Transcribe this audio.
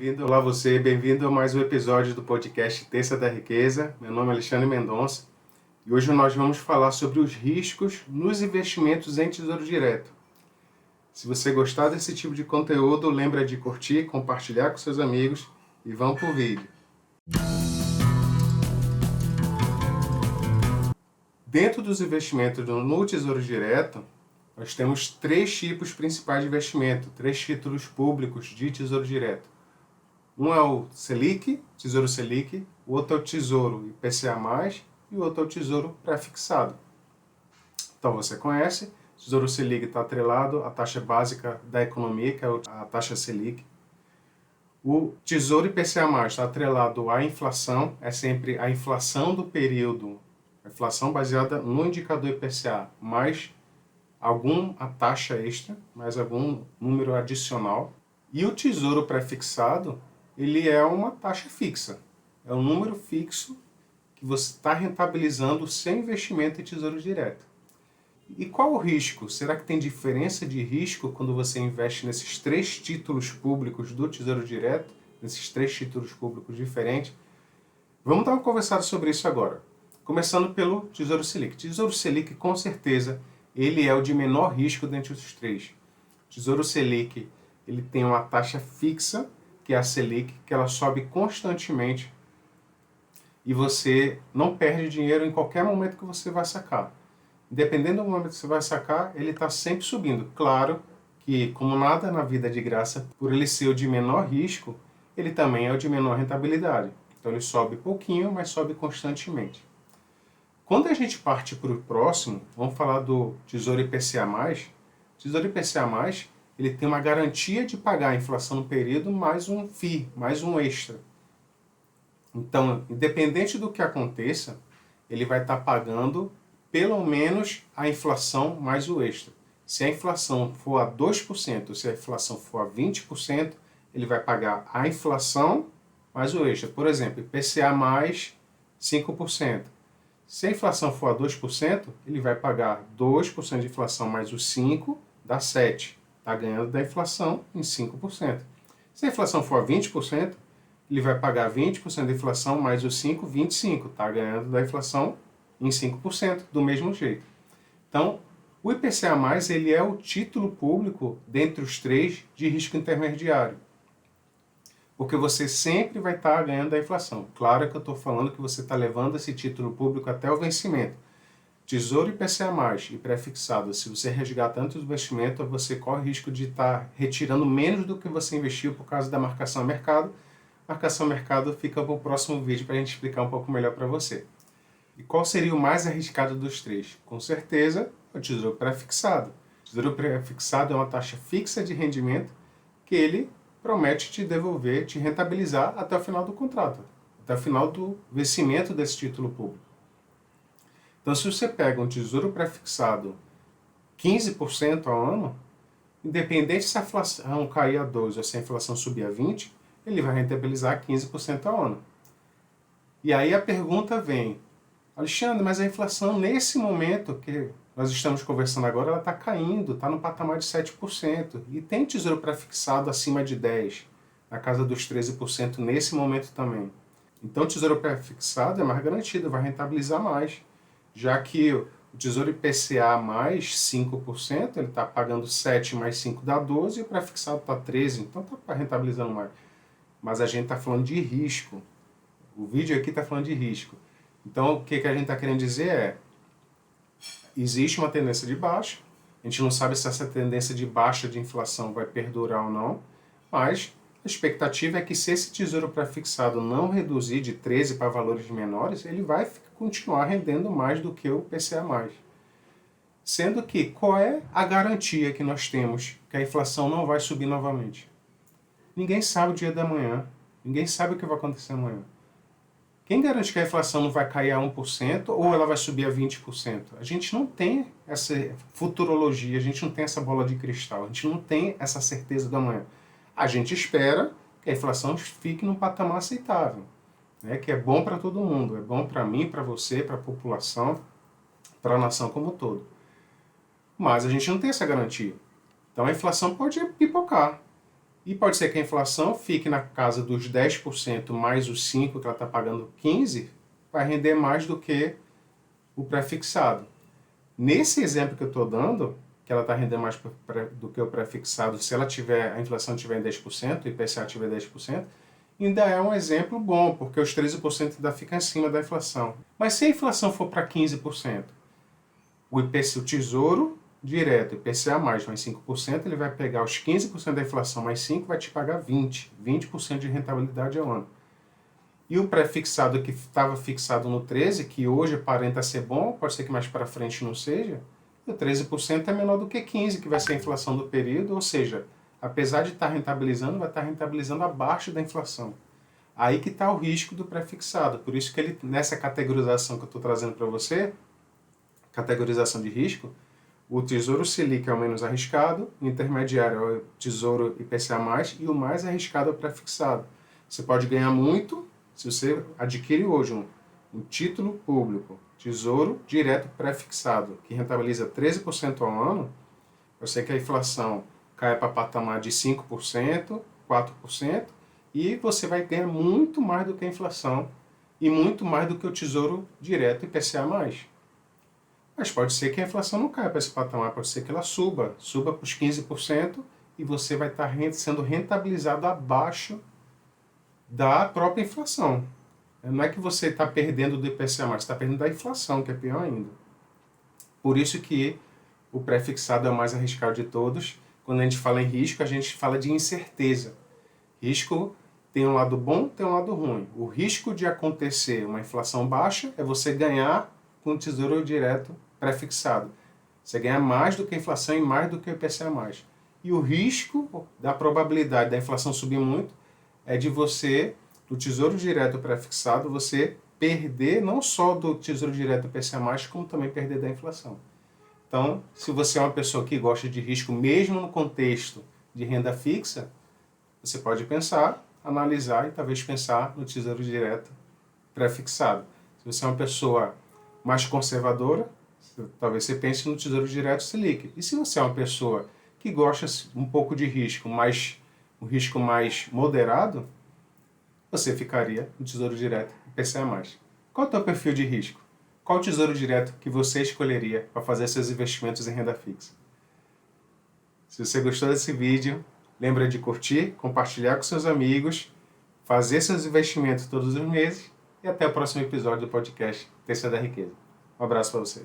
Olá você, bem-vindo a mais um episódio do podcast Terça da Riqueza. Meu nome é Alexandre Mendonça e hoje nós vamos falar sobre os riscos nos investimentos em Tesouro Direto. Se você gostar desse tipo de conteúdo, lembra de curtir, compartilhar com seus amigos e vamos para o vídeo. Dentro dos investimentos no Tesouro Direto, nós temos três tipos principais de investimento, três títulos públicos de Tesouro Direto. Um é o Selic, Tesouro Selic, o outro é o Tesouro IPCA+, e o outro é o Tesouro Pré-fixado. Então você conhece, o Tesouro Selic está atrelado à taxa básica da economia, que é a taxa Selic. O Tesouro IPCA+, está atrelado à inflação, é sempre a inflação do período, a inflação baseada no indicador IPCA, mais alguma taxa extra, mais algum número adicional. E o Tesouro Pré-fixado, ele é uma taxa fixa. É um número fixo que você está rentabilizando o seu investimento em Tesouro Direto. E qual o risco? Será que tem diferença de risco quando você investe nesses três títulos públicos do Tesouro Direto? Nesses três títulos públicos diferentes? Vamos dar uma conversada sobre isso agora. Começando pelo Tesouro Selic. Tesouro Selic, com certeza, ele é o de menor risco dentre os três. Tesouro Selic, ele tem uma taxa fixa, que é a Selic, que ela sobe constantemente e você não perde dinheiro em qualquer momento que você vai sacar. Dependendo do momento que você vai sacar, ele está sempre subindo. Claro que, como nada na vida é de graça, por ele ser o de menor risco, ele também é o de menor rentabilidade. Então ele sobe pouquinho, mas sobe constantemente. Quando a gente parte para o próximo, vamos falar do Tesouro IPCA+. Tesouro IPCA+, ele tem uma garantia de pagar a inflação no período mais um FII, mais um extra. Então, independente do que aconteça, ele vai estar pagando pelo menos a inflação mais o extra. Se a inflação for a 2%, se a inflação for a 20%, ele vai pagar a inflação mais o extra. Por exemplo, IPCA mais 5%. Se a inflação for a 2%, ele vai pagar 2% de inflação mais os 5%, dá 7%. Está ganhando da inflação em 5%. Se a inflação for 20%, ele vai pagar 20% da inflação mais os 5%, 25%. Está ganhando da inflação em 5%, do mesmo jeito. Então, o IPCA+, ele é o título público dentre os três de risco intermediário. Porque você sempre vai estar ganhando da inflação. Claro que eu estou falando que você está levando esse título público até o vencimento. Tesouro IPCA+, e pré-fixado, se você resgatar tanto o investimento, você corre o risco de estar retirando menos do que você investiu por causa da marcação a mercado. Marcação a mercado fica para o próximo vídeo para a gente explicar um pouco melhor para você. E qual seria o mais arriscado dos três? Com certeza, o Tesouro Pré-fixado. O Tesouro Pré-fixado é uma taxa fixa de rendimento que ele promete te devolver, te rentabilizar até o final do contrato, até o final do vencimento desse título público. Então, se você pega um Tesouro Pré-fixado 15% ao ano, independente se a inflação cair a 12% ou se a inflação subir a 20%, ele vai rentabilizar 15% ao ano. E aí a pergunta vem, Alexandre, mas a inflação nesse momento que nós estamos conversando agora, ela está caindo, está no patamar de 7%. E tem Tesouro Pré-fixado acima de 10%, na casa dos 13% nesse momento também. Então o Tesouro Pré-fixado é mais garantido, vai rentabilizar mais. Já que o Tesouro IPCA mais 5%, ele está pagando 7 mais 5 dá 12, e o pré-fixado está 13, então está rentabilizando mais. Mas a gente está falando de risco. O vídeo aqui está falando de risco. Então o que a gente está querendo dizer é, existe uma tendência de baixa, a gente não sabe se essa tendência de baixa de inflação vai perdurar ou não, mas a expectativa é que se esse Tesouro Pré-fixado não reduzir de 13 para valores menores, ele vai continuar rendendo mais do que o IPCA+. Sendo que, qual é a garantia que nós temos que a inflação não vai subir novamente? Ninguém sabe o dia da manhã, ninguém sabe o que vai acontecer amanhã. Quem garante que a inflação não vai cair a 1% ou ela vai subir a 20%? A gente não tem essa futurologia, a gente não tem essa bola de cristal, a gente não tem essa certeza do amanhã. A gente espera que a inflação fique num patamar aceitável, né? Que é bom para todo mundo, é bom para mim, para você, para a população, para a nação como um todo. Mas a gente não tem essa garantia. Então a inflação pode pipocar. E pode ser que a inflação fique na casa dos 10% mais os 5% que ela está pagando 15%, vai render mais do que o pré-fixado. Nesse exemplo que eu estou dando, que ela está rendendo mais do que o pré-fixado, se a inflação tiver em 10%, o IPCA tiver 10%, ainda é um exemplo bom, porque os 13% ainda fica acima da inflação. Mas se a inflação for para 15%, o Tesouro Direto, IPCA mais 5%, ele vai pegar os 15% da inflação mais 5%, vai te pagar 20% de rentabilidade ao ano. E o pré-fixado que estava fixado no 13%, que hoje aparenta ser bom, pode ser que mais para frente não seja, o 13% é menor do que 15%, que vai ser a inflação do período, ou seja, apesar de estar rentabilizando, vai estar rentabilizando abaixo da inflação. Aí que está o risco do pré-fixado. Por isso que ele, nessa categorização que eu estou trazendo para você, categorização de risco, o Tesouro Selic é o menos arriscado, o intermediário é o Tesouro IPCA+, e o mais arriscado é o pré-fixado. Você pode ganhar muito se você adquire hoje um título público, Tesouro Direto pré-fixado, que rentabiliza 13% ao ano. Eu sei que a inflação cai para patamar de 5%, 4%, e você vai ganhar muito mais do que a inflação e muito mais do que o Tesouro Direto IPCA+. Mas pode ser que a inflação não caia para esse patamar, pode ser que ela suba para os 15% e você vai estar sendo rentabilizado abaixo da própria inflação. Não é que você está perdendo do IPCA+, você está perdendo da inflação, que é pior ainda. Por isso que o pré-fixado é o mais arriscado de todos. Quando a gente fala em risco, a gente fala de incerteza. Risco tem um lado bom, tem um lado ruim. O risco de acontecer uma inflação baixa é você ganhar com o Tesouro Direto pré-fixado. Você ganha mais do que a inflação e mais do que o IPCA+. E o risco da probabilidade da inflação subir muito é de você, do Tesouro Direto pré-fixado, você perder não só do Tesouro Direto IPCA+, como também perder da inflação. Então, se você é uma pessoa que gosta de risco, mesmo no contexto de renda fixa, você pode pensar, analisar e talvez pensar no Tesouro Direto pré-fixado. Se você é uma pessoa mais conservadora, talvez você pense no Tesouro Direto Selic. E se você é uma pessoa que gosta um pouco de risco, mas um risco mais moderado, você ficaria no Tesouro Direto IPCA+. Qual é o teu perfil de risco? Qual o Tesouro Direto que você escolheria para fazer seus investimentos em renda fixa? Se você gostou desse vídeo, lembra de curtir, compartilhar com seus amigos, fazer seus investimentos todos os meses e até o próximo episódio do podcast Terceira da Riqueza. Um abraço para você.